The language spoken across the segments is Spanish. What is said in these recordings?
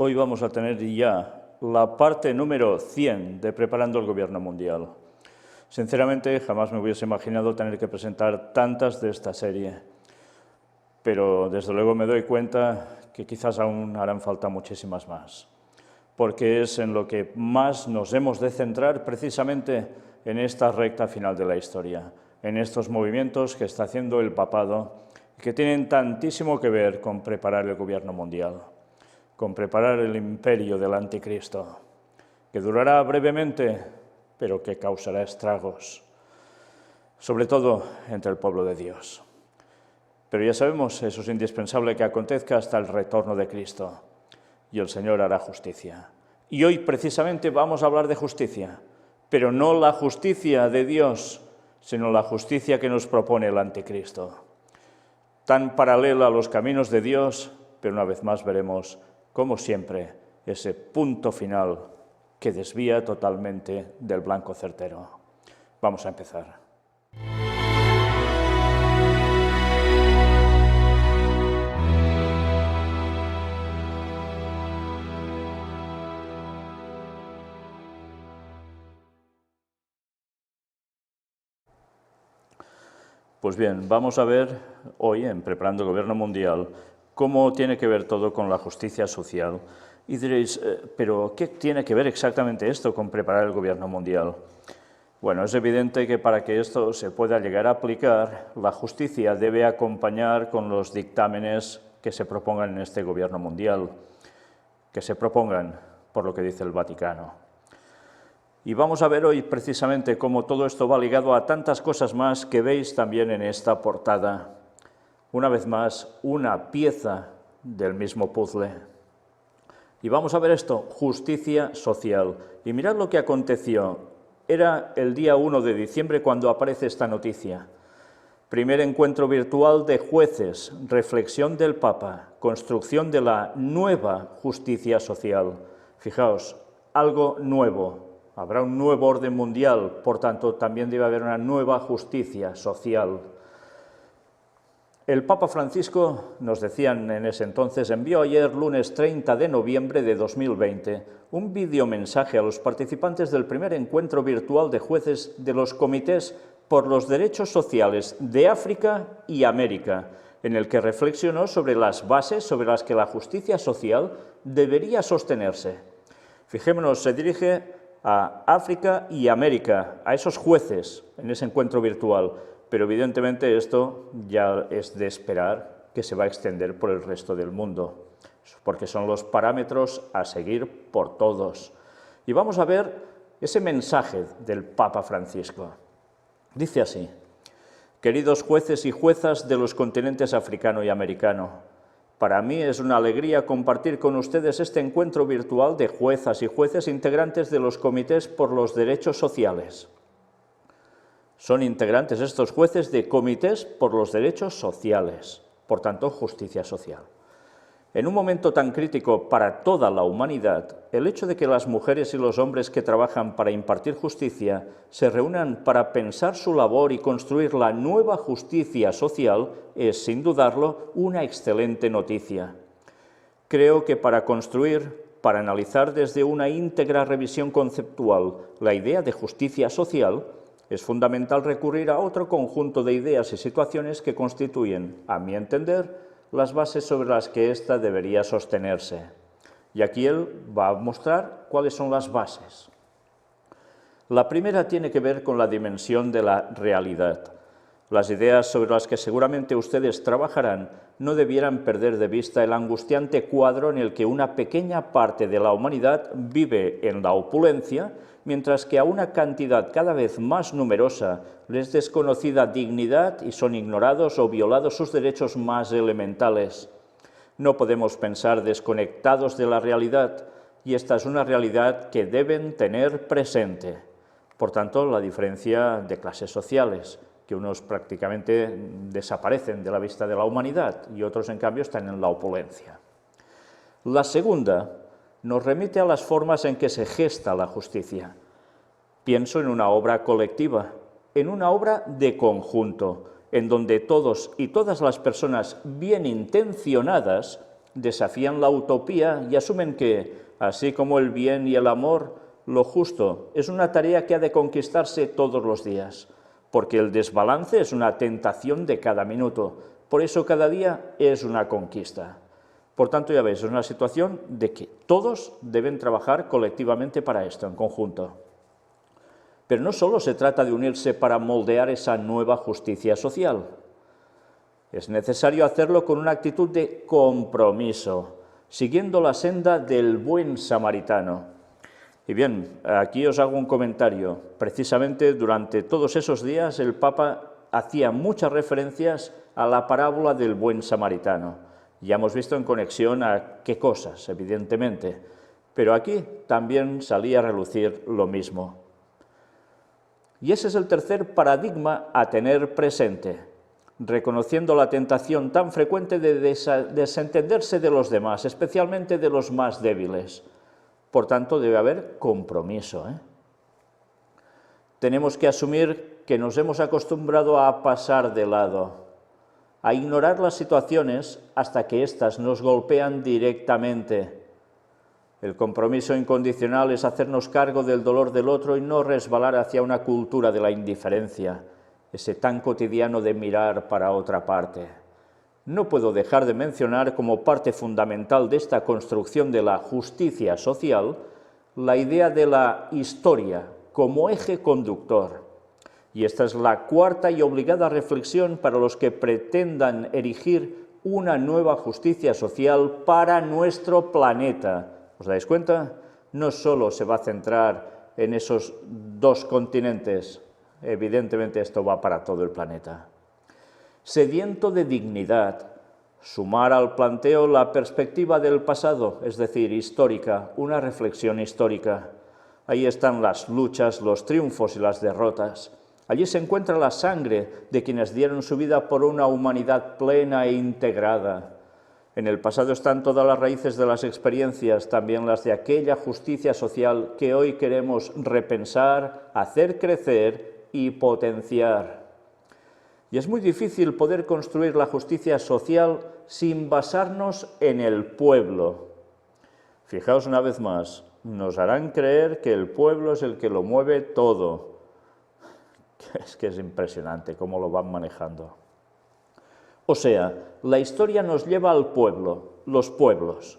Hoy vamos a tener ya la parte número 100 de Preparando el Gobierno Mundial. Sinceramente, jamás me hubiese imaginado tener que presentar tantas de esta serie, pero desde luego me doy cuenta que quizás aún harán falta muchísimas más, porque es en lo que más nos hemos de centrar precisamente en esta recta final de la historia, en estos movimientos que está haciendo el papado, que tienen tantísimo que ver con preparar el gobierno mundial, con preparar el imperio del anticristo, que durará brevemente, pero que causará estragos, sobre todo entre el pueblo de Dios. Pero ya sabemos, eso es indispensable que acontezca hasta el retorno de Cristo, y el Señor hará justicia. Y hoy precisamente vamos a hablar de justicia, pero no la justicia de Dios, sino la justicia que nos propone el anticristo. Tan paralela a los caminos de Dios, pero una vez más veremos, como siempre, ese punto final que desvía totalmente del blanco certero. Vamos a empezar. Pues bien, vamos a ver hoy, en Preparando el Gobierno Mundial, cómo tiene que ver todo con la justicia social. Y diréis, ¿pero qué tiene que ver exactamente esto con preparar el gobierno mundial? Bueno, es evidente que para que esto se pueda llegar a aplicar, la justicia debe acompañar con los dictámenes que se propongan en este gobierno mundial, que se propongan por lo que dice el Vaticano. Y vamos a ver hoy precisamente cómo todo esto va ligado a tantas cosas más que veis también en esta portada. Una vez más, una pieza del mismo puzzle. Y vamos a ver esto, justicia social. Y mirad lo que aconteció. Era el día 1 de diciembre cuando aparece esta noticia. Primer encuentro virtual de jueces, reflexión del Papa, construcción de la nueva justicia social. Fijaos, algo nuevo. Habrá un nuevo orden mundial, por tanto, también debe haber una nueva justicia social. El Papa Francisco, nos decían en ese entonces, envió ayer, lunes 30 de noviembre de 2020, un videomensaje a los participantes del primer encuentro virtual de jueces de los comités por los derechos sociales de África y América, en el que reflexionó sobre las bases sobre las que la justicia social debería sostenerse. Fijémonos, se dirige a África y América, a esos jueces en ese encuentro virtual, pero evidentemente esto ya es de esperar que se va a extender por el resto del mundo, porque son los parámetros a seguir por todos. Y vamos a ver ese mensaje del Papa Francisco. Dice así: queridos jueces y juezas de los continentes africano y americano, para mí es una alegría compartir con ustedes este encuentro virtual de juezas y jueces integrantes de los comités por los derechos sociales. Son integrantes estos jueces de comités por los derechos sociales, por tanto, justicia social. En un momento tan crítico para toda la humanidad, el hecho de que las mujeres y los hombres que trabajan para impartir justicia se reúnan para pensar su labor y construir la nueva justicia social es, sin dudarlo, una excelente noticia. Creo que para construir, para analizar desde una íntegra revisión conceptual la idea de justicia social, es fundamental recurrir a otro conjunto de ideas y situaciones que constituyen, a mi entender, las bases sobre las que ésta debería sostenerse. Y aquí él va a mostrar cuáles son las bases. La primera tiene que ver con la dimensión de la realidad. Las ideas sobre las que seguramente ustedes trabajarán no debieran perder de vista el angustiante cuadro en el que una pequeña parte de la humanidad vive en la opulencia, mientras que a una cantidad cada vez más numerosa les es desconocida dignidad y son ignorados o violados sus derechos más elementales. No podemos pensar desconectados de la realidad, y esta es una realidad que deben tener presente. Por tanto, la diferencia de clases sociales, que unos prácticamente desaparecen de la vista de la humanidad y otros, en cambio, están en la opulencia. La segunda nos remite a las formas en que se gesta la justicia. Pienso en una obra colectiva, en una obra de conjunto, en donde todos y todas las personas bien intencionadas desafían la utopía y asumen que, así como el bien y el amor, lo justo es una tarea que ha de conquistarse todos los días, porque el desbalance es una tentación de cada minuto, por eso cada día es una conquista. Por tanto, ya veis, es una situación de que todos deben trabajar colectivamente para esto, en conjunto. Pero no solo se trata de unirse para moldear esa nueva justicia social. Es necesario hacerlo con una actitud de compromiso, siguiendo la senda del buen samaritano. Y bien, aquí os hago un comentario. Precisamente durante todos esos días el Papa hacía muchas referencias a la parábola del buen samaritano. Ya hemos visto en conexión a qué cosas, evidentemente, pero aquí también salía a relucir lo mismo. Y ese es el tercer paradigma a tener presente, reconociendo la tentación tan frecuente de desentenderse de los demás, especialmente de los más débiles. Por tanto, debe haber compromiso, Tenemos que asumir que nos hemos acostumbrado a pasar de lado, a ignorar las situaciones hasta que éstas nos golpean directamente. El compromiso incondicional es hacernos cargo del dolor del otro y no resbalar hacia una cultura de la indiferencia, ese tan cotidiano de mirar para otra parte. No puedo dejar de mencionar como parte fundamental de esta construcción de la justicia social la idea de la historia como eje conductor. Y esta es la cuarta y obligada reflexión para los que pretendan erigir una nueva justicia social para nuestro planeta. ¿Os dais cuenta? No solo se va a centrar en esos dos continentes, evidentemente esto va para todo el planeta. Sediento de dignidad, sumar al planteo la perspectiva del pasado, es decir, histórica, una reflexión histórica. Ahí están las luchas, los triunfos y las derrotas. Allí se encuentra la sangre de quienes dieron su vida por una humanidad plena e integrada. En el pasado están todas las raíces de las experiencias, también las de aquella justicia social que hoy queremos repensar, hacer crecer y potenciar. Y es muy difícil poder construir la justicia social sin basarnos en el pueblo. Fijaos una vez más, nos harán creer que el pueblo es el que lo mueve todo. Es que es impresionante cómo lo van manejando. O sea, la historia nos lleva al pueblo, los pueblos.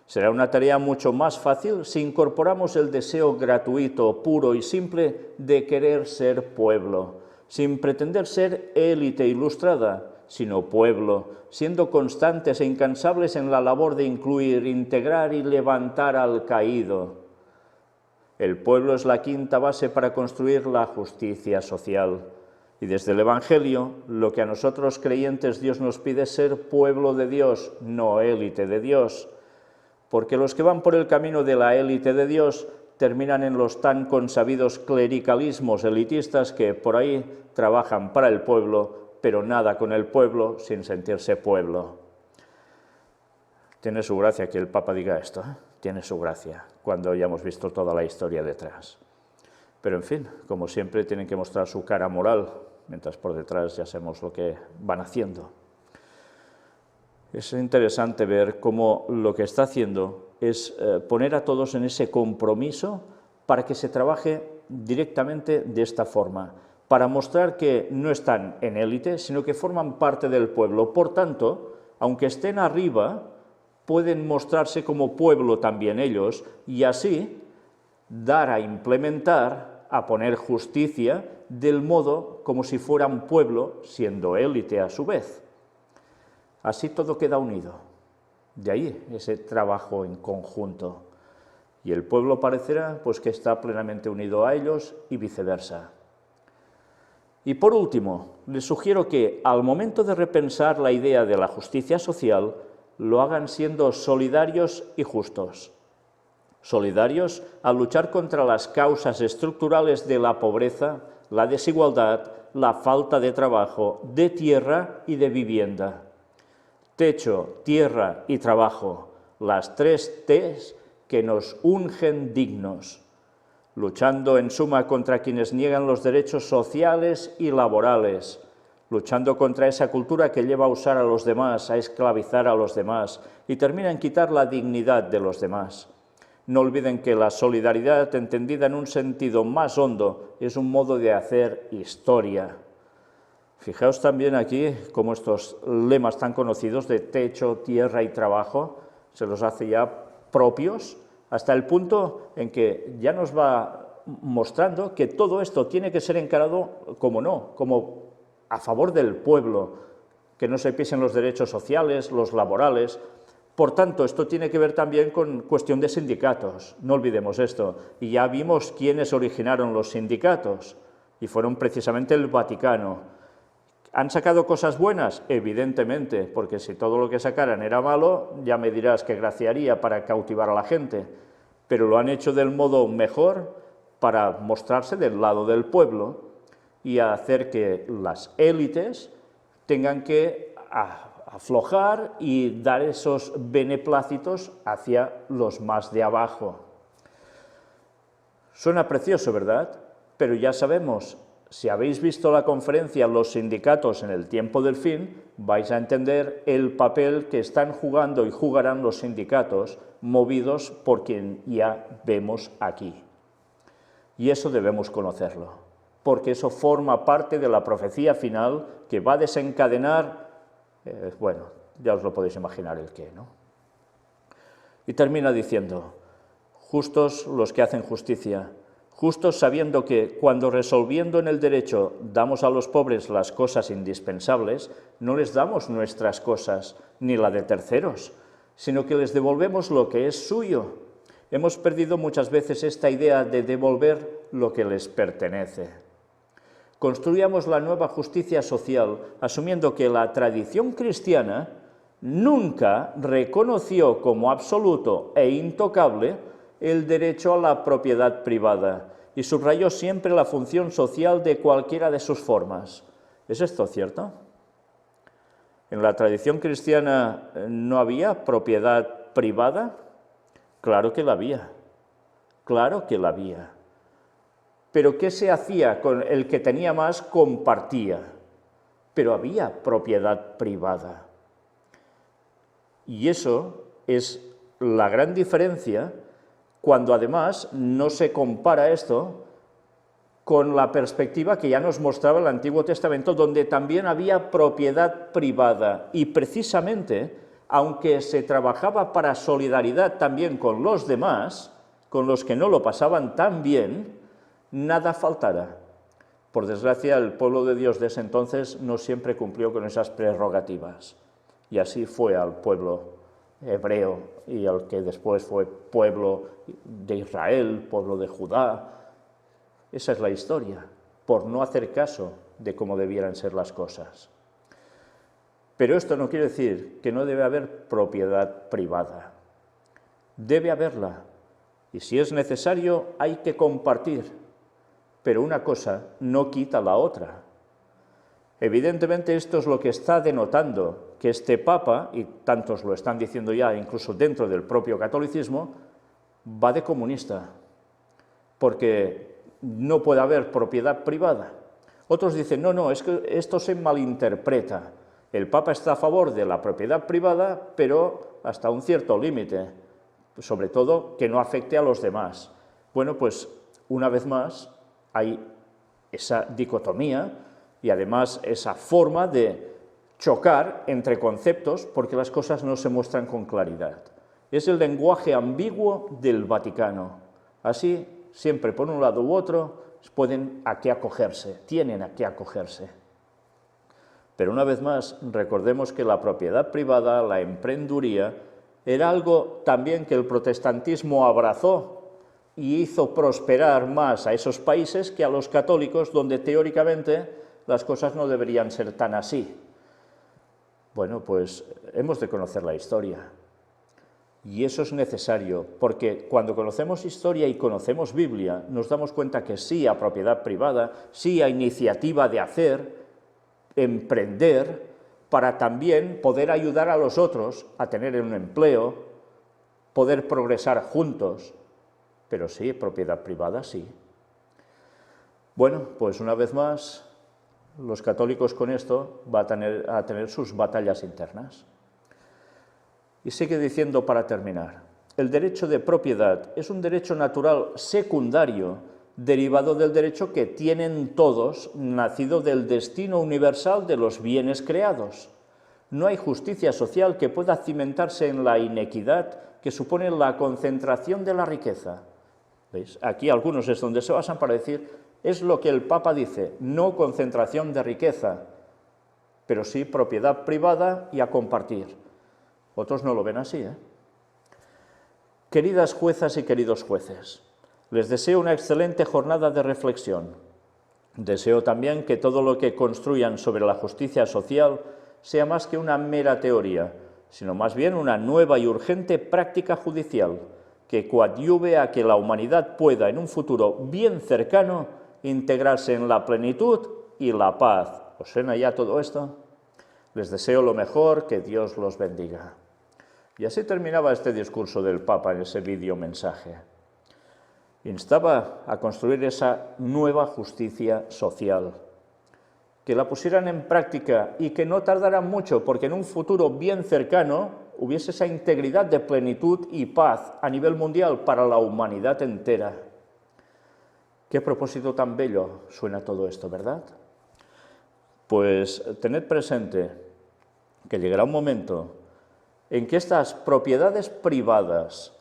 Será una tarea mucho más fácil si incorporamos el deseo gratuito, puro y simple de querer ser pueblo, sin pretender ser élite ilustrada, sino pueblo, siendo constantes e incansables en la labor de incluir, integrar y levantar al caído. El pueblo es la quinta base para construir la justicia social. Y desde el Evangelio, lo que a nosotros creyentes Dios nos pide es ser pueblo de Dios, no élite de Dios. Porque los que van por el camino de la élite de Dios terminan en los tan consabidos clericalismos elitistas que por ahí trabajan para el pueblo, pero nada con el pueblo sin sentirse pueblo. Tiene su gracia que el Papa diga esto, Tiene su gracia, cuando ya hemos visto toda la historia detrás. Pero en fin, como siempre, tienen que mostrar su cara moral, mientras por detrás ya sabemos lo que van haciendo. Es interesante ver cómo lo que está haciendo es poner a todos en ese compromiso para que se trabaje directamente de esta forma, para mostrar que no están en élite, sino que forman parte del pueblo. Por tanto, aunque estén arriba, pueden mostrarse como pueblo también ellos y así dar a implementar, a poner justicia del modo como si fueran pueblo, siendo élite a su vez. Así todo queda unido. De ahí ese trabajo en conjunto. Y el pueblo parecerá pues, que está plenamente unido a ellos y viceversa. Y por último, les sugiero que al momento de repensar la idea de la justicia social, lo hagan siendo solidarios y justos. Solidarios al luchar contra las causas estructurales de la pobreza, la desigualdad, la falta de trabajo, de tierra y de vivienda. Techo, tierra y trabajo, las tres T's que nos ungen dignos, luchando en suma contra quienes niegan los derechos sociales y laborales, luchando contra esa cultura que lleva a usar a los demás, a esclavizar a los demás y termina en quitar la dignidad de los demás. No olviden que la solidaridad, entendida en un sentido más hondo, es un modo de hacer historia. Fijaos también aquí cómo estos lemas tan conocidos de techo, tierra y trabajo se los hace ya propios, hasta el punto en que ya nos va mostrando que todo esto tiene que ser encarado como a favor del pueblo, que no se pisen los derechos sociales, los laborales. Por tanto, esto tiene que ver también con cuestión de sindicatos, no olvidemos esto. Y ya vimos quiénes originaron los sindicatos, y fueron precisamente el Vaticano. ¿Han sacado cosas buenas? Evidentemente, porque si todo lo que sacaran era malo, ya me dirás qué gracia haría para cautivar a la gente, pero lo han hecho del modo mejor para mostrarse del lado del pueblo y hacer que las élites tengan que aflojar y dar esos beneplácitos hacia los más de abajo. Suena precioso, ¿verdad? Pero ya sabemos, si habéis visto la conferencia Los sindicatos en el tiempo del fin, vais a entender el papel que están jugando y jugarán los sindicatos, movidos por quien ya vemos aquí. Y eso debemos conocerlo, porque eso forma parte de la profecía final que va a desencadenar, bueno, ya os lo podéis imaginar el qué, ¿no? Y termina diciendo, justos los que hacen justicia, justos sabiendo que cuando resolviendo en el derecho damos a los pobres las cosas indispensables, no les damos nuestras cosas ni la de terceros, sino que les devolvemos lo que es suyo. Hemos perdido muchas veces esta idea de devolver lo que les pertenece. Construyamos la nueva justicia social asumiendo que la tradición cristiana nunca reconoció como absoluto e intocable el derecho a la propiedad privada y subrayó siempre la función social de cualquiera de sus formas. ¿Es esto cierto? ¿En la tradición cristiana no había propiedad privada? Claro que la había, claro que la había. Pero ¿qué se hacía? Con el que tenía más compartía, pero había propiedad privada. Y eso es la gran diferencia cuando además no se compara esto con la perspectiva que ya nos mostraba el Antiguo Testamento, donde también había propiedad privada y precisamente, aunque se trabajaba para solidaridad también con los demás, con los que no lo pasaban tan bien, nada faltara. Por desgracia, el pueblo de Dios de ese entonces no siempre cumplió con esas prerrogativas, y así fue al pueblo hebreo y al que después fue pueblo de Israel, pueblo de Judá. Esa es la historia, por no hacer caso de cómo debieran ser las cosas. Pero esto no quiere decir que no debe haber propiedad privada. Debe haberla, y si es necesario hay que compartir, pero una cosa no quita la otra. Evidentemente esto es lo que está denotando que este Papa, y tantos lo están diciendo ya incluso dentro del propio catolicismo, va de comunista, porque no puede haber propiedad privada. Otros dicen, no, es que esto se malinterpreta. El Papa está a favor de la propiedad privada, pero hasta un cierto límite, sobre todo que no afecte a los demás. Bueno, pues una vez más hay esa dicotomía y además esa forma de chocar entre conceptos porque las cosas no se muestran con claridad. Es el lenguaje ambiguo del Vaticano. Así, siempre por un lado u otro, pueden a qué acogerse, tienen a qué acogerse. Pero una vez más, recordemos que la propiedad privada, la emprenduría, era algo también que el protestantismo abrazó y hizo prosperar más a esos países que a los católicos, donde teóricamente las cosas no deberían ser tan así. Bueno, pues hemos de conocer la historia. Y eso es necesario, porque cuando conocemos historia y conocemos Biblia, nos damos cuenta que sí a propiedad privada, sí a iniciativa de hacer, emprender, para también poder ayudar a los otros a tener un empleo, poder progresar juntos, pero sí, propiedad privada sí. Bueno, pues una vez más, Los católicos con esto van a tener sus batallas internas. Y sigue diciendo para terminar, el derecho de propiedad es un derecho natural secundario derivado del derecho que tienen todos, nacido del destino universal de los bienes creados. No hay justicia social que pueda cimentarse en la inequidad que supone la concentración de la riqueza. ¿Veis? Aquí algunos es donde se basan para decir, es lo que el Papa dice, no concentración de riqueza, pero sí propiedad privada y a compartir. Otros no lo ven así, ¿eh? Queridas juezas y queridos jueces, les deseo una excelente jornada de reflexión. Deseo también que todo lo que construyan sobre la justicia social sea más que una mera teoría, sino más bien una nueva y urgente práctica judicial que coadyuve a que la humanidad pueda, en un futuro bien cercano, integrarse en la plenitud y la paz. ¿Os suena ya todo esto? Les deseo lo mejor, que Dios los bendiga. Y así terminaba este discurso del Papa en ese vídeo mensaje. Instaba a construir esa nueva justicia social, que la pusieran en práctica y que no tardaran mucho, porque en un futuro bien cercano hubiese esa integridad de plenitud y paz a nivel mundial para la humanidad entera. Qué propósito tan bello suena todo esto, ¿verdad? Pues tened presente que llegará un momento en que estas propiedades privadas,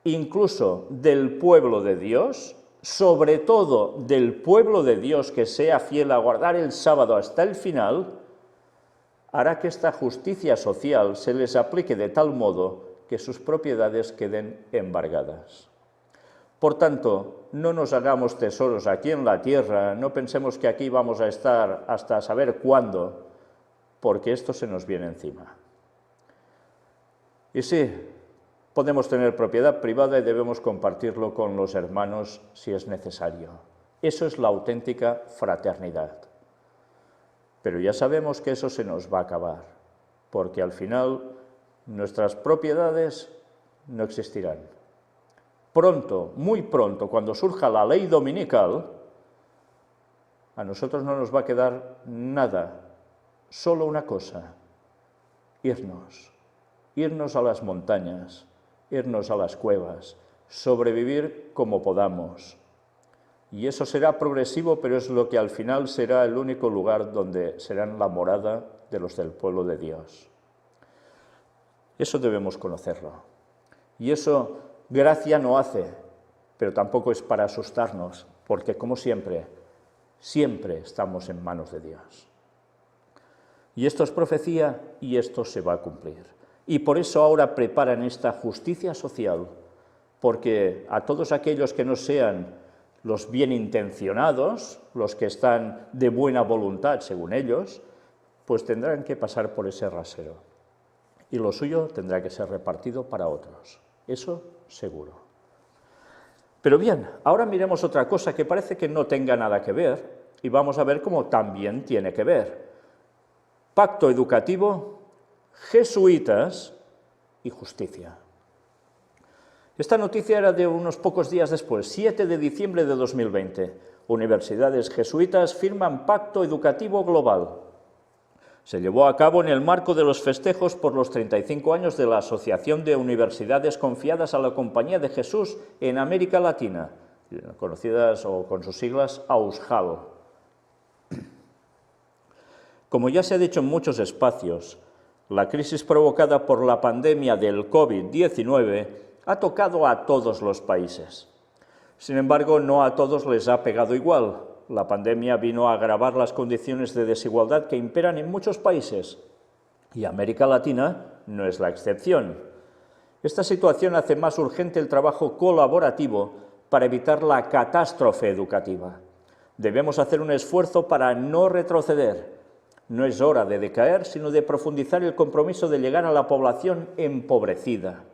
incluso del pueblo de Dios, sobre todo del pueblo de Dios que sea fiel a guardar el sábado hasta el final, hará que esta justicia social se les aplique de tal modo que sus propiedades queden embargadas. Por tanto, no nos hagamos tesoros aquí en la tierra, no pensemos que aquí vamos a estar hasta saber cuándo, porque esto se nos viene encima. Y sí, podemos tener propiedad privada y debemos compartirlo con los hermanos si es necesario. Eso es la auténtica fraternidad. Pero ya sabemos que eso se nos va a acabar, porque al final nuestras propiedades no existirán. Pronto, muy pronto, cuando surja la ley dominical, a nosotros no nos va a quedar nada, solo una cosa, irnos a las montañas, irnos a las cuevas, sobrevivir como podamos. Y eso será progresivo, pero es lo que al final será el único lugar donde serán la morada de los del pueblo de Dios. Eso debemos conocerlo. Y eso gracia no hace, pero tampoco es para asustarnos, porque como siempre, siempre estamos en manos de Dios. Y esto es profecía y esto se va a cumplir. Y por eso ahora preparan esta justicia social, porque a todos aquellos que no sean los bien intencionados, los que están de buena voluntad según ellos, pues tendrán que pasar por ese rasero. Y lo suyo tendrá que ser repartido para otros. Eso seguro. Pero bien, ahora miremos otra cosa que parece que no tenga nada que ver, y vamos a ver cómo también tiene que ver. Pacto educativo, jesuitas y justicia. Esta noticia era de unos pocos días después, 7 de diciembre de 2020. Universidades jesuitas firman pacto educativo global. Se llevó a cabo en el marco de los festejos por los 35 años de la Asociación de Universidades Confiadas a la Compañía de Jesús en América Latina, conocidas o con sus siglas AUSJAL. Como ya se ha dicho en muchos espacios, la crisis provocada por la pandemia del COVID-19 ha tocado a todos los países. Sin embargo, no a todos les ha pegado igual. La pandemia vino a agravar las condiciones de desigualdad que imperan en muchos países, y América Latina no es la excepción. Esta situación hace más urgente el trabajo colaborativo para evitar la catástrofe educativa. Debemos hacer un esfuerzo para no retroceder. No es hora de decaer, sino de profundizar el compromiso de llegar a la población empobrecida.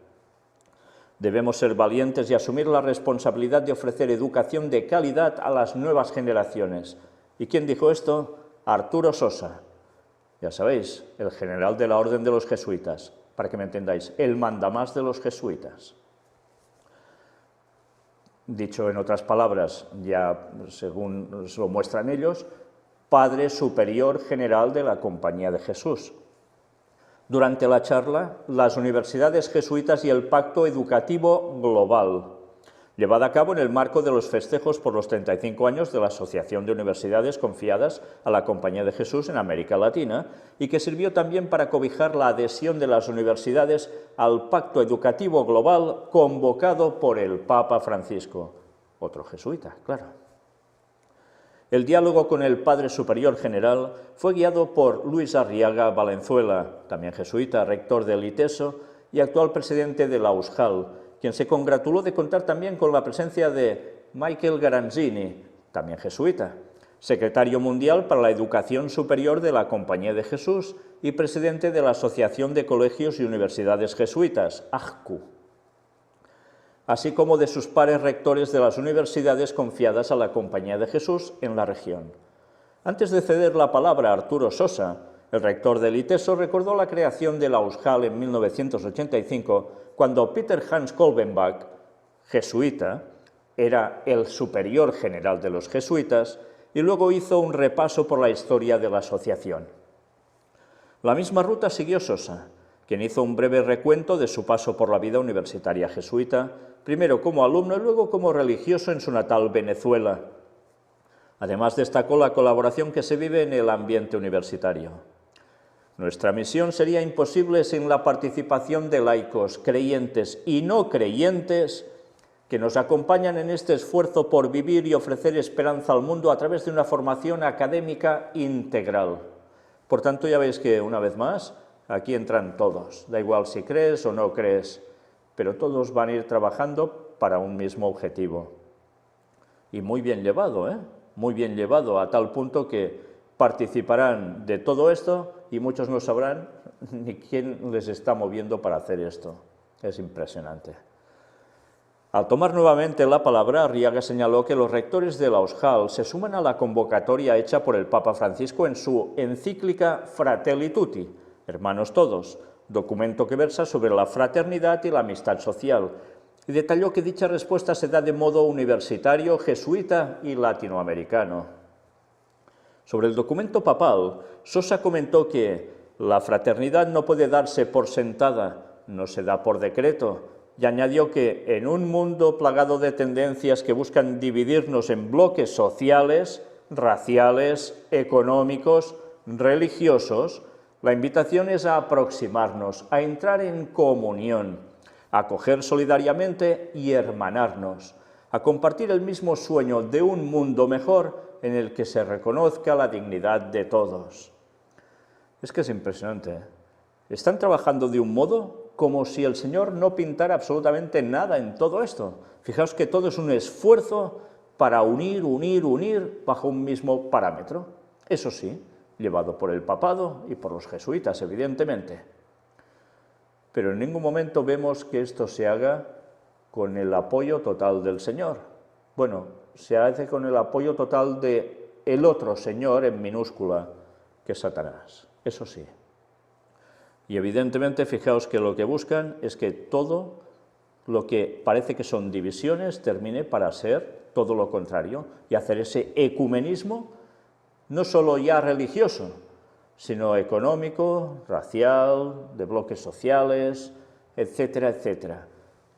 Debemos ser valientes y asumir la responsabilidad de ofrecer educación de calidad a las nuevas generaciones. ¿Y quién dijo esto? Arturo Sosa. Ya sabéis, el general de la Orden de los Jesuitas, para que me entendáis, el mandamás de los jesuitas. Dicho en otras palabras, ya según lo muestran ellos, Padre Superior General de la Compañía de Jesús. Durante la charla, las universidades jesuitas y el Pacto Educativo Global, llevada a cabo en el marco de los festejos por los 35 años de la Asociación de Universidades confiadas a la Compañía de Jesús en América Latina y que sirvió también para cobijar la adhesión de las universidades al Pacto Educativo Global convocado por el Papa Francisco, otro jesuita, claro. El diálogo con el Padre Superior General fue guiado por Luis Arriaga Valenzuela, también jesuita, rector del ITESO y actual presidente de la USJAL, quien se congratuló de contar también con la presencia de Michael Garanzini, también jesuita, secretario mundial para la Educación Superior de la Compañía de Jesús y presidente de la Asociación de Colegios y Universidades Jesuitas, AJCU, así como de sus pares rectores de las universidades confiadas a la Compañía de Jesús en la región. Antes de ceder la palabra a Arturo Sosa, el rector del ITESO recordó la creación de la USJAL en 1985, cuando Peter Hans Kolbenbach, jesuita, era el superior general de los jesuitas y luego hizo un repaso por la historia de la asociación. La misma ruta siguió Sosa, quien hizo un breve recuento de su paso por la vida universitaria jesuita, primero como alumno y luego como religioso en su natal Venezuela. Además destacó la colaboración que se vive en el ambiente universitario. Nuestra misión sería imposible sin la participación de laicos, creyentes y no creyentes que nos acompañan en este esfuerzo por vivir y ofrecer esperanza al mundo a través de una formación académica integral. Por tanto, ya veis que, una vez más, aquí entran todos, da igual si crees o no crees, pero todos van a ir trabajando para un mismo objetivo. Y muy bien llevado, muy bien llevado, a tal punto que participarán de todo esto y muchos no sabrán ni quién les está moviendo para hacer esto. Es impresionante. Al tomar nuevamente la palabra, Arriaga señaló que los rectores de la USJAL se suman a la convocatoria hecha por el Papa Francisco en su encíclica Fratelli Tutti, Hermanos Todos, documento que versa sobre la fraternidad y la amistad social, y detalló que dicha respuesta se da de modo universitario, jesuita y latinoamericano. Sobre el documento papal, Sosa comentó que la fraternidad no puede darse por sentada, no se da por decreto, y añadió que en un mundo plagado de tendencias que buscan dividirnos en bloques sociales, raciales, económicos, religiosos, la invitación es a aproximarnos, a entrar en comunión, a acoger solidariamente y hermanarnos, a compartir el mismo sueño de un mundo mejor en el que se reconozca la dignidad de todos. Es que es impresionante. Están trabajando de un modo como si el Señor no pintara absolutamente nada en todo esto. Fijaos que todo es un esfuerzo para unir bajo un mismo parámetro. Eso sí, llevado por el papado y por los jesuitas, evidentemente. Pero en ningún momento vemos que esto se haga con el apoyo total del Señor. Bueno, se hace con el apoyo total de el otro Señor en minúscula, que es Satanás, eso sí. Y evidentemente, fijaos que lo que buscan es que todo lo que parece que son divisiones termine para ser todo lo contrario y hacer ese ecumenismo no solo ya religioso, sino económico, racial, de bloques sociales, etcétera, etcétera.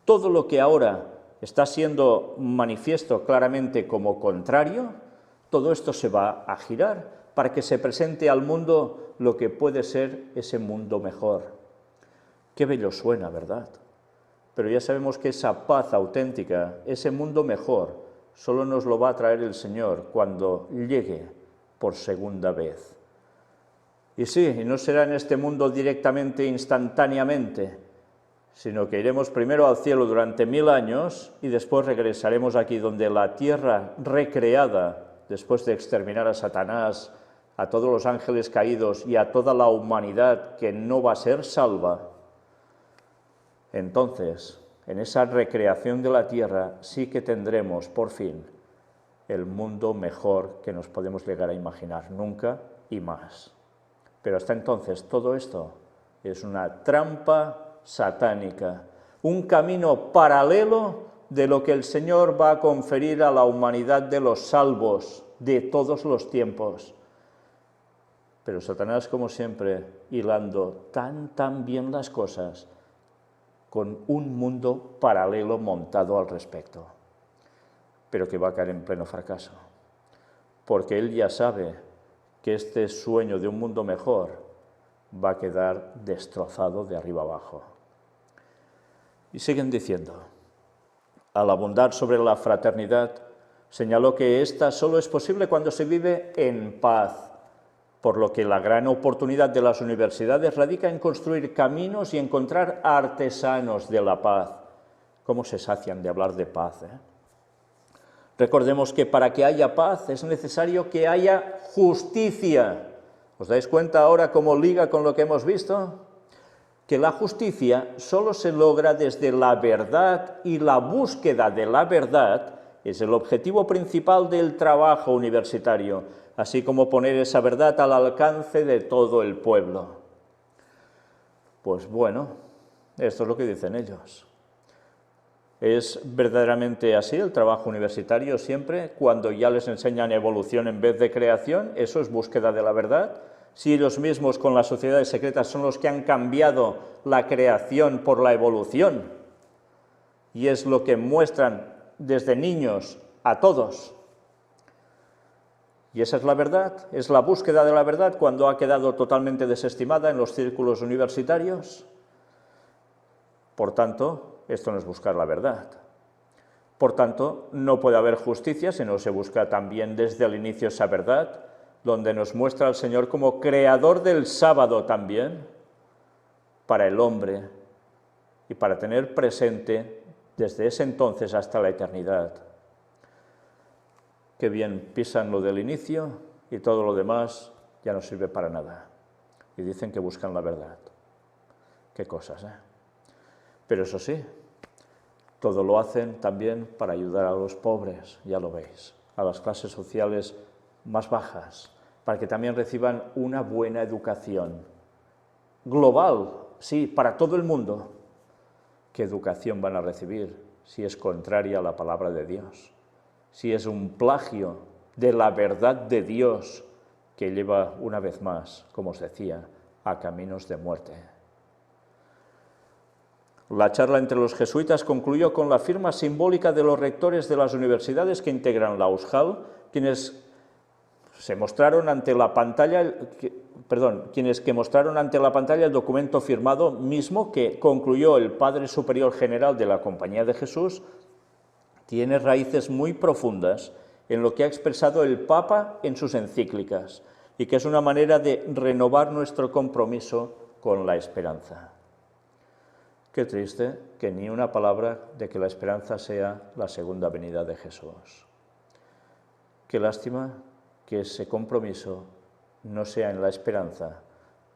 Todo lo que ahora está siendo manifiesto claramente como contrario, todo esto se va a girar para que se presente al mundo lo que puede ser ese mundo mejor. Qué bello suena, ¿verdad? Pero ya sabemos que esa paz auténtica, ese mundo mejor, solo nos lo va a traer el Señor cuando llegue por segunda vez. Y sí, no será en este mundo directamente, instantáneamente, sino que iremos primero al cielo durante 1000 años y después regresaremos aquí donde la tierra recreada, después de exterminar a Satanás, a todos los ángeles caídos y a toda la humanidad que no va a ser salva, entonces, en esa recreación de la tierra sí que tendremos, por fin, el mundo mejor que nos podemos llegar a imaginar, nunca y más. Pero hasta entonces todo esto es una trampa satánica, un camino paralelo de lo que el Señor va a conferir a la humanidad de los salvos de todos los tiempos. Pero Satanás, como siempre, hilando tan bien las cosas, con un mundo paralelo montado al respecto, pero que va a caer en pleno fracaso, porque él ya sabe que este sueño de un mundo mejor va a quedar destrozado de arriba abajo. Y siguen diciendo, al abundar sobre la fraternidad, señaló que esta solo es posible cuando se vive en paz, por lo que la gran oportunidad de las universidades radica en construir caminos y encontrar artesanos de la paz. ¿Cómo se sacian de hablar de paz? Recordemos que para que haya paz es necesario que haya justicia. ¿Os dais cuenta ahora cómo liga con lo que hemos visto? Que la justicia solo se logra desde la verdad, y la búsqueda de la verdad es el objetivo principal del trabajo universitario, así como poner esa verdad al alcance de todo el pueblo. Pues bueno, esto es lo que dicen ellos. ¿Es verdaderamente así el trabajo universitario siempre, cuando ya les enseñan evolución en vez de creación? ¿Eso es búsqueda de la verdad? Si ellos mismos con las sociedades secretas son los que han cambiado la creación por la evolución, y es lo que muestran desde niños a todos. Y esa es la verdad, es la búsqueda de la verdad cuando ha quedado totalmente desestimada en los círculos universitarios. Por tanto, esto no es buscar la verdad. Por tanto, no puede haber justicia si no se busca también desde el inicio esa verdad, donde nos muestra al Señor como creador del sábado también, para el hombre, y para tener presente desde ese entonces hasta la eternidad. Qué bien pisan lo del inicio y todo lo demás ya no sirve para nada. Y dicen que buscan la verdad. Qué cosas, ¿eh? Pero eso sí, todo lo hacen también para ayudar a los pobres, ya lo veis, a las clases sociales más bajas, para que también reciban una buena educación global, sí, para todo el mundo. ¿Qué educación van a recibir si es contraria a la palabra de Dios? Si es un plagio de la verdad de Dios que lleva una vez más, como os decía, a caminos de muerte. La charla entre los jesuitas concluyó con la firma simbólica de los rectores de las universidades que integran la USJAL, quienes mostraron ante la pantalla el documento firmado mismo que concluyó el Padre Superior General de la Compañía de Jesús. Tiene raíces muy profundas en lo que ha expresado el Papa en sus encíclicas, y que es una manera de renovar nuestro compromiso con la esperanza. Qué triste que ni una palabra de que la esperanza sea la segunda venida de Jesús. Qué lástima que ese compromiso no sea en la esperanza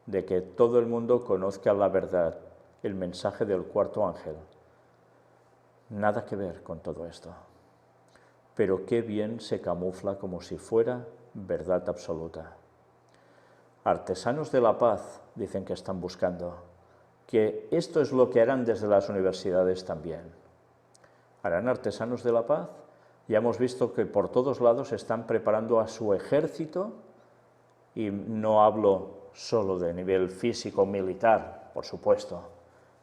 de que todo el mundo conozca la verdad, el mensaje del cuarto ángel. Nada que ver con todo esto. Pero qué bien se camufla como si fuera verdad absoluta. Artesanos de la paz dicen que están buscando, que esto es lo que harán desde las universidades también. ¿Harán artesanos de la paz? Ya hemos visto que por todos lados están preparando a su ejército, y no hablo solo de nivel físico militar, por supuesto.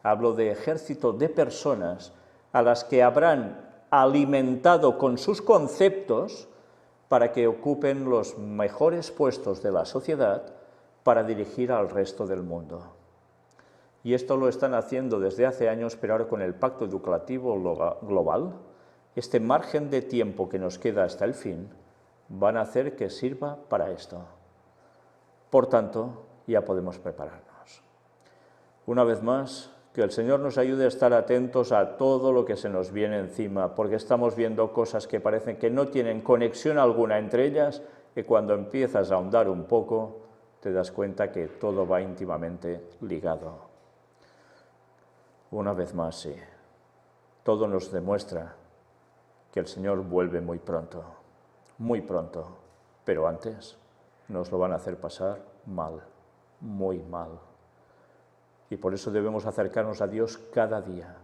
Hablo de ejército de personas a las que habrán alimentado con sus conceptos para que ocupen los mejores puestos de la sociedad para dirigir al resto del mundo. Y esto lo están haciendo desde hace años, pero ahora con el Pacto Educativo Global, este margen de tiempo que nos queda hasta el fin, van a hacer que sirva para esto. Por tanto, ya podemos prepararnos. Una vez más, que el Señor nos ayude a estar atentos a todo lo que se nos viene encima, porque estamos viendo cosas que parecen que no tienen conexión alguna entre ellas, y cuando empiezas a ahondar un poco, te das cuenta que todo va íntimamente ligado. Una vez más, sí, todo nos demuestra que el Señor vuelve muy pronto, pero antes nos lo van a hacer pasar mal, muy mal. Y por eso debemos acercarnos a Dios cada día,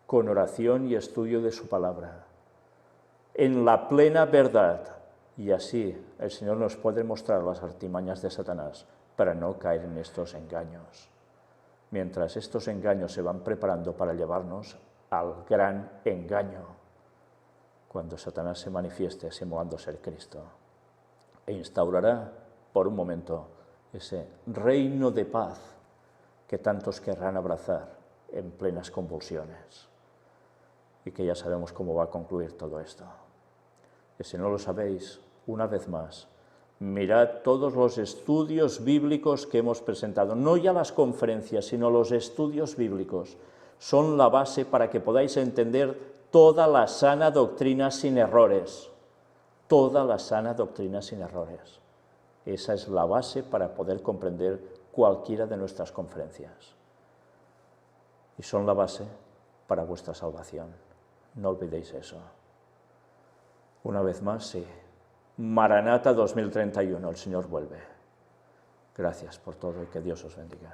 con oración y estudio de su palabra, en la plena verdad, y así el Señor nos puede mostrar las artimañas de Satanás para no caer en estos engaños, mientras estos engaños se van preparando para llevarnos al gran engaño, cuando Satanás se manifieste simulando ser Cristo, e instaurará por un momento ese reino de paz que tantos querrán abrazar en plenas convulsiones, y que ya sabemos cómo va a concluir todo esto. Que si no lo sabéis, una vez más, mirad todos los estudios bíblicos que hemos presentado, no ya las conferencias, sino los estudios bíblicos. Son la base para que podáis entender toda la sana doctrina sin errores. Toda la sana doctrina sin errores. Esa es la base para poder comprender cualquiera de nuestras conferencias. Y son la base para vuestra salvación. No olvidéis eso. Una vez más, sí. Maranata 2031, el Señor vuelve. Gracias por todo y que Dios os bendiga.